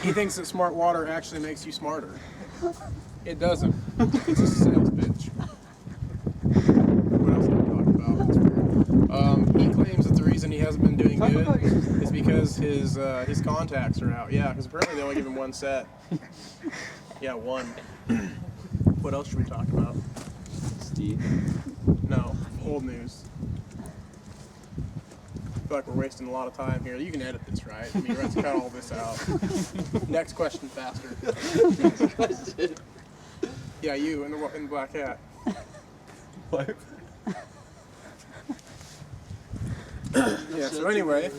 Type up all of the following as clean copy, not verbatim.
He thinks that smart water actually makes you smarter. It doesn't. It's a sales pitch. What else can we talk about? That's weird. He claims that the reason he hasn't been doing good is because his contacts are out. Yeah, because apparently they only give him one set. Yeah, one. What else should we talk about? Steve. No, old news. I feel like we're wasting a lot of time here. You can edit this, right? I mean, let's cut all this out. Next question, faster. Next question. Yeah, you in the black hat. What? Yeah. So anyway,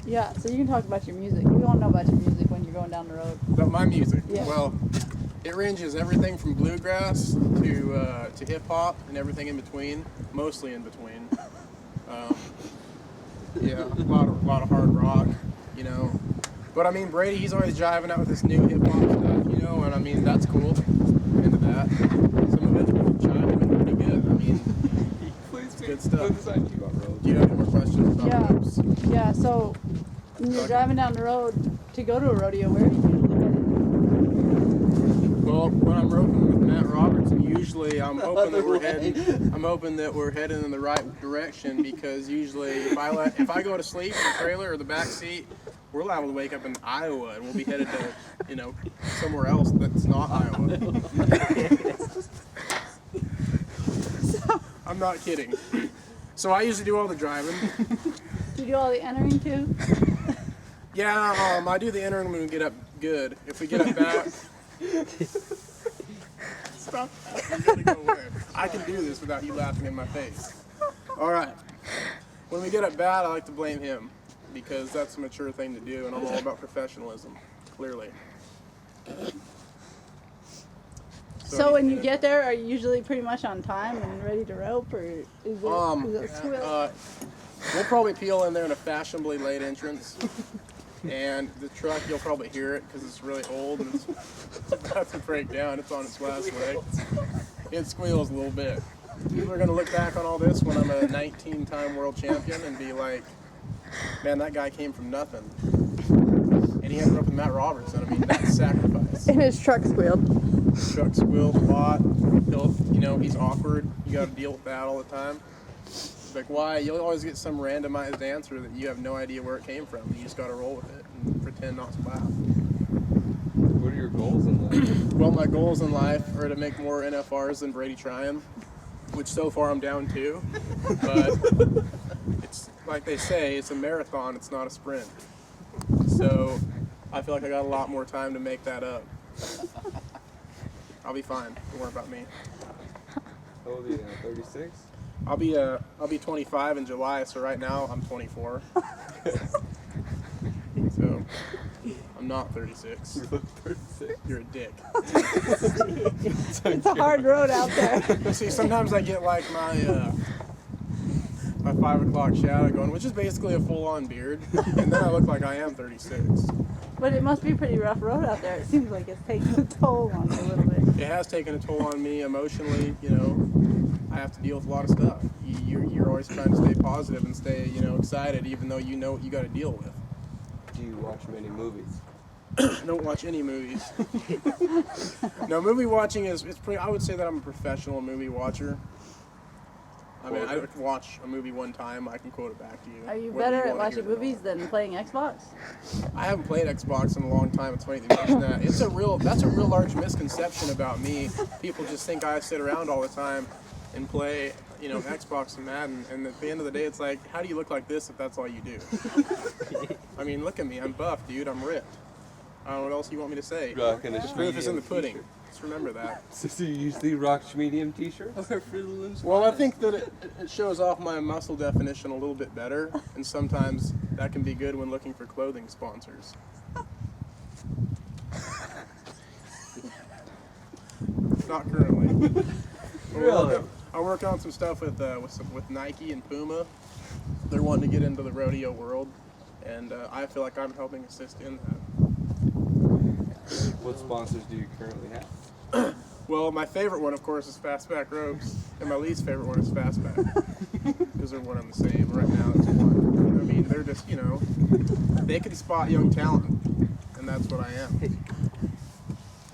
Yeah, so you can talk about your music. We want to know about your music when you're going down the road. about my music. Yeah. Well, it ranges everything from bluegrass to hip hop and everything in between. Mostly in between. Yeah, a lot of hard rock, you know. But I mean, Brady, he's always jiving out with this new hip hop stuff, you know, and I mean that's cool. Into that. Some of it's jiving and pretty good. I mean, Please it's good stuff. Design you on road. Do you have any more questions about Yeah. ropes? Yeah, so when you're Okay. driving down the road to go to a rodeo, where are you usually headed? Well, when I'm roping with Matt Robertson, usually I'm hoping that we're heading in the right direction, because usually if I go to sleep in the trailer or the back seat, we're liable to wake up in Iowa and we'll be headed to, you know, somewhere else that's not Iowa. I'm not kidding. So I usually do all the driving. Do you do all the entering too? Yeah, I do the entering when we get up good. If we get up bad, stop. I'm gonna go away. I can do this without you laughing in my face. All right. When we get up bad, I like to blame him, because that's a mature thing to do, and I'm all about professionalism. Clearly. So when you get there, are you usually pretty much on time and ready to rope, or is it swill? We'll probably peel in there in a fashionably late entrance, and the truck, you'll probably hear it because it's really old and it's about to break down. It's on its last leg. It squeals a little bit. People are going to look back on all this when I'm a 19-time world champion and be like, man, that guy came from nothing. And he ended up with Matt Robertson. I mean, that's sacrifice. And his truck squealed. The truck squeals a lot. He's awkward. You got to deal with that all the time. It's like, why? You'll always get some randomized answer that you have no idea where it came from. You just got to roll with it and pretend not to laugh. What are your goals in life? Well, my goals in life are to make more NFRs than Brady Tryon, which so far I'm down to. But it's like they say, it's a marathon, it's not a sprint. So I feel like I got a lot more time to make that up. I'll be fine. Don't worry about me. How old are you now? 36? I'll be 25 in July, so right now I'm 24. So I'm not 36. You look 36. You're a dick. It's a hard road out there. See, sometimes I get like my 5 o'clock shadow going, which is basically a full-on beard, and then I look like I am 36. But it must be a pretty rough road out there. It seems like it's taking a toll on you a little bit. It has taken a toll on me emotionally. You know, I have to deal with a lot of stuff. You're always trying to stay positive and stay, excited, even though you know what you got to deal with. Do you watch many movies? Don't watch any movies. No, movie watching is pretty. I would say that I'm a professional movie watcher. I mean, I could watch a movie one time. I can quote it back to you. Are you whether better at wanna watching hear it or movies not. than playing Xbox? I haven't played Xbox in a long time. It's funny that you mention that. That's a real large misconception about me. People just think I sit around all the time and play, Xbox and Madden. And at the end of the day, it's like, how do you look like this if that's all you do? I mean, look at me. I'm buff, dude. I'm ripped. I don't know what else you want me to say. Rocking a Proof is in the Schmedium pudding. t-shirt. Just remember that. So you usually rock Schmedium t-shirts? Well, I think that it shows off my muscle definition a little bit better, and sometimes that can be good when looking for clothing sponsors. Not currently. Really? I'm working on some stuff with Nike and Puma. They're wanting to get into the rodeo world, and I feel like I'm helping assist in that. What sponsors do you currently have? Well, my favorite one, of course, is Fastback Ropes, and my least favorite one is Fastback. Because they're one and the same. Right now, it's one. I mean, they're just, they can spot young talent. that's what I am.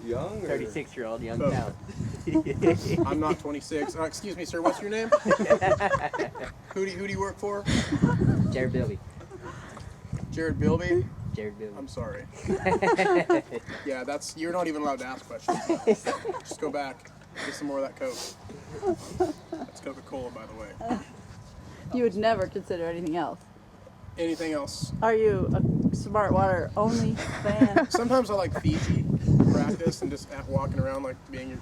Young or 36-year-old young Oh. talent. I'm not 26. Excuse me, sir. What's your name? Who do you work for? Jared Bilby. Jared Bilby. Jared Bilby. I'm sorry. Yeah, you're not even allowed to ask questions. Just go back. Get some more of that Coke. That's Coca-Cola, by the way. You would never consider anything else. Anything else? Are you a Smart Water only fan? Sometimes I like Fiji practice and just walking around like being your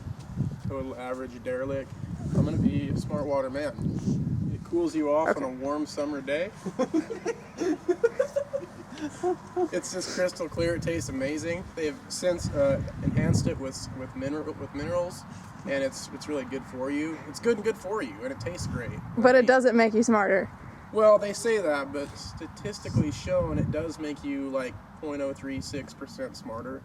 total average derelict. I'm gonna be a Smart Water man. It cools you off on a warm summer day. It's just crystal clear. It tastes amazing. They've since enhanced it with minerals, and it's really good for you. It's good for you, and it tastes great. But it doesn't make you smarter. Well, they say that, but statistically shown, it does make you like 0.036% smarter.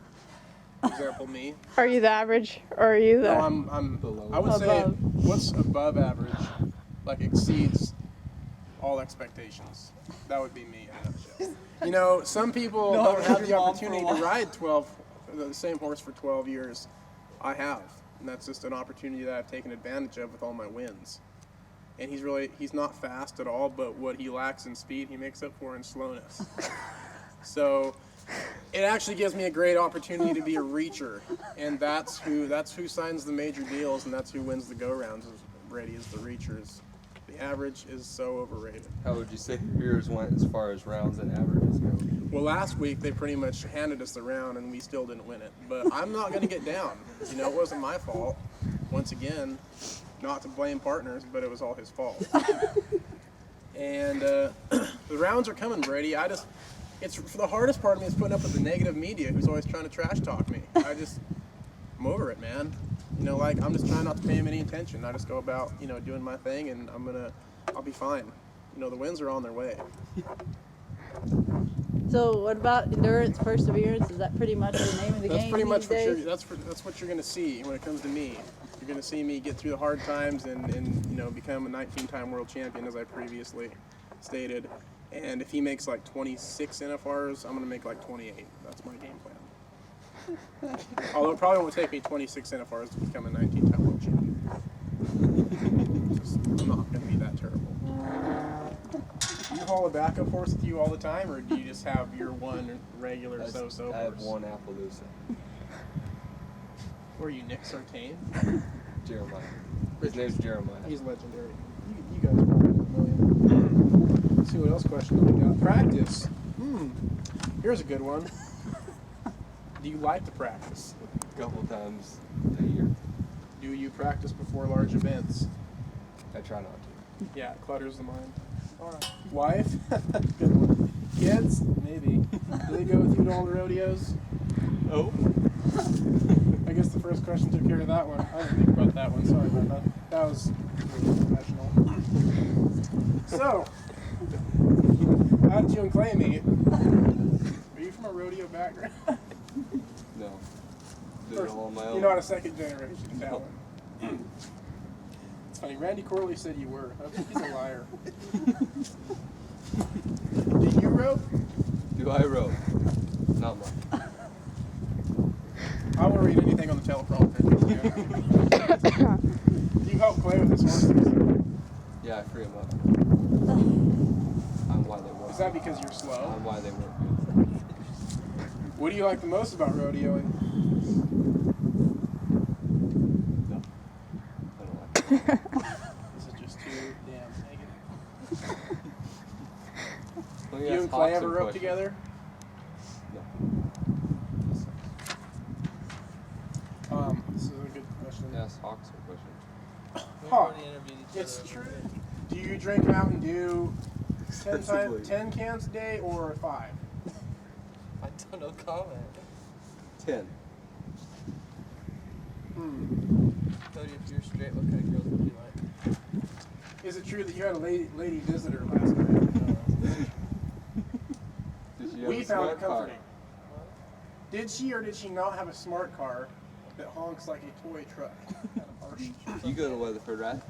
For example, me. Are you the average, or are you the? No, I'm Below. I would say Above. what's above average, like exceeds all expectations. That would be me in a nutshell. You know, some people don't have the opportunity to ride the same horse for 12 years. I have, and that's just an opportunity that I've taken advantage of with all my wins. And he's not fast at all, but what he lacks in speed, he makes up for in slowness. So it actually gives me a great opportunity to be a reacher, and that's who signs the major deals, and that's who wins the go-rounds. Brady is the reachers. The average is so overrated. How would you say yours went as far as rounds and averages go? Well, last week they pretty much handed us the round, and we still didn't win it. But I'm not going to get down. You know, it wasn't my fault. Once again, not to blame partners, but it was all his fault. And the rounds are coming, Brady. It's the hardest part of me is putting up with the negative media who's always trying to trash talk me. I'm over it, man. You know, like I'm just trying not to pay him any attention. I just go about, you know, doing my thing, and I'll be fine. You know, the wins are on their way. So what about endurance, perseverance? Is that pretty much the name of the That's game pretty much these what days? that's what you're going to see when it comes to me. You're going to see me get through the hard times and you know, become a 19-time world champion, as I previously stated. And if he makes like 26 NFRs, I'm going to make like 28. That's my game plan. Although it probably won't take me 26 NFRs to become a 19-time world champion. I'm not going to be that terrible. Do you haul a backup horse with you all the time, or do you just have your one regular so-so I have horse? one Appaloosa. Or you Nick Sartain? Jeremiah. His name's Jeremiah. He's legendary. You guys are familiar. Let's see what else questions we got. Practice. Here's a good one. Do you like to practice? A couple times a year. Do you practice before large events? I try not to. Yeah, it clutters the mind. All right. Wife? Good one. Kids? Maybe. Do they go with you to all the rodeos? Oh. I guess the first question took care of that one. I didn't think about that one. Sorry about that. That was really professional. So, how did you and Clay meet? Are you from a rodeo background? No. Did it all on my own. You're not a second generation talent. It's funny. Randy Corley said you were. He's a liar. Do you rope? Do I rope? Not much. I won't read anything on the teleprompter. Do you help Clay with his horses? Yeah, I free them up. I'm why they work. Is that because you're slow? I'm why they work good. What do you like the most about rodeoing? No. I don't like it. This is just too damn negative. Let me You ask and Hawk Clay ever some rope questions. together? No. This is a good question. Ask Hawk some questions. Hawk, it's true. Do you drink Mountain Dew excessively. 10 cans a day or 5? I don't know comment. 10. Tell you if you're straight, what kind of girls would you like? Is it true that you had a lady visitor last night? Did she have We a found it smart car? comforting. Did she or did she not have a smart car that honks like a toy truck? You go to Weatherford, right?